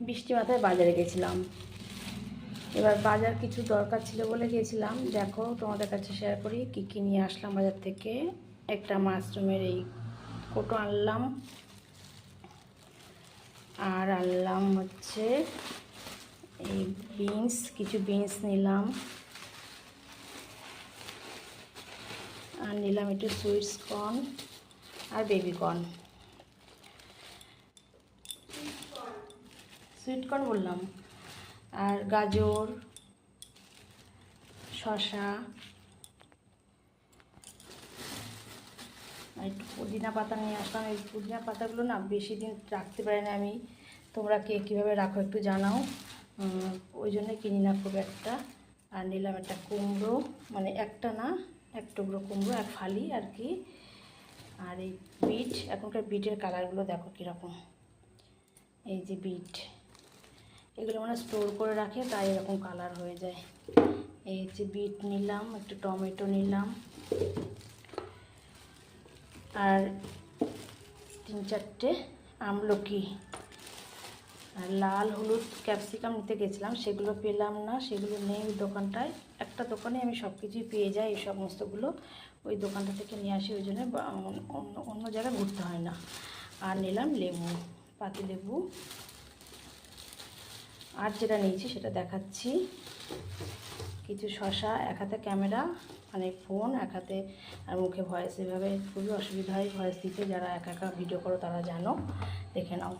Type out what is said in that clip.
বৃষ্টি মাথায় বাজারে গেছিলাম। এবার বাজার কিছু দরকার ছিল বলে গেছিলাম। দেখো তোমাদের কাছে শেয়ার করি কী কী নিয়ে আসলাম বাজার থেকে। একটা মাশরুমের এই কোটো আনলাম, আর আনলাম হচ্ছে এই বিনস, কিছু বিনস নিলাম, আর নিলাম একটু সুইটস কর্ন আর বেবি কর্ন। সুইট কর্ন বললাম। আর গাজর, শসা, আর একটু পুদিনা পাতা নিয়ে আসলাম। এই পুদিনা পাতাগুলো না বেশি দিন রাখতে পারি না আমি, তোমরা কে কীভাবে রাখো একটু জানাও। ওই জন্য কিনি না খুব একটা। আর নিলাম একটা কুমড়ো, মানে একটা না, এক টুকরো কুমড়ো, এক ফালি আর কি। আর এই বিট, এখনকার বিটের কালারগুলো দেখো কীরকম। এই যে বিট, এগুলো মানে স্টোর করে রাখে তাই এরকম কালার হয়ে যায়। এই যে বিট নিলাম, একটু টমেটো নিলাম, আর 3-4টে আমলকি, আর লাল হলুদ ক্যাপসিকাম নিতে গেছিলাম, সেগুলো পেলাম না, সেগুলো নেই ওই দোকানটায়। একটা দোকানে আমি সব কিছুই পেয়ে যাই, এই সমস্তগুলো ওই দোকানটা থেকে নিয়ে আসি, ওই জন্য অন্য জায়গায় ঘুরতে হয় না। আর নিলাম লেবু, পাতি লেবু। আর যেটা নিয়েছি সেটা দেখাচ্ছি। কিছু শসা, এক হাতে ক্যামেরা মানে ফোন, এক হাতে আর মুখে ভয়েস, এভাবে খুবই অসুবিধা হয় ভয়েস দিতে। যারা একা একা ভিডিও করো তারা জানো, দেখে নাও।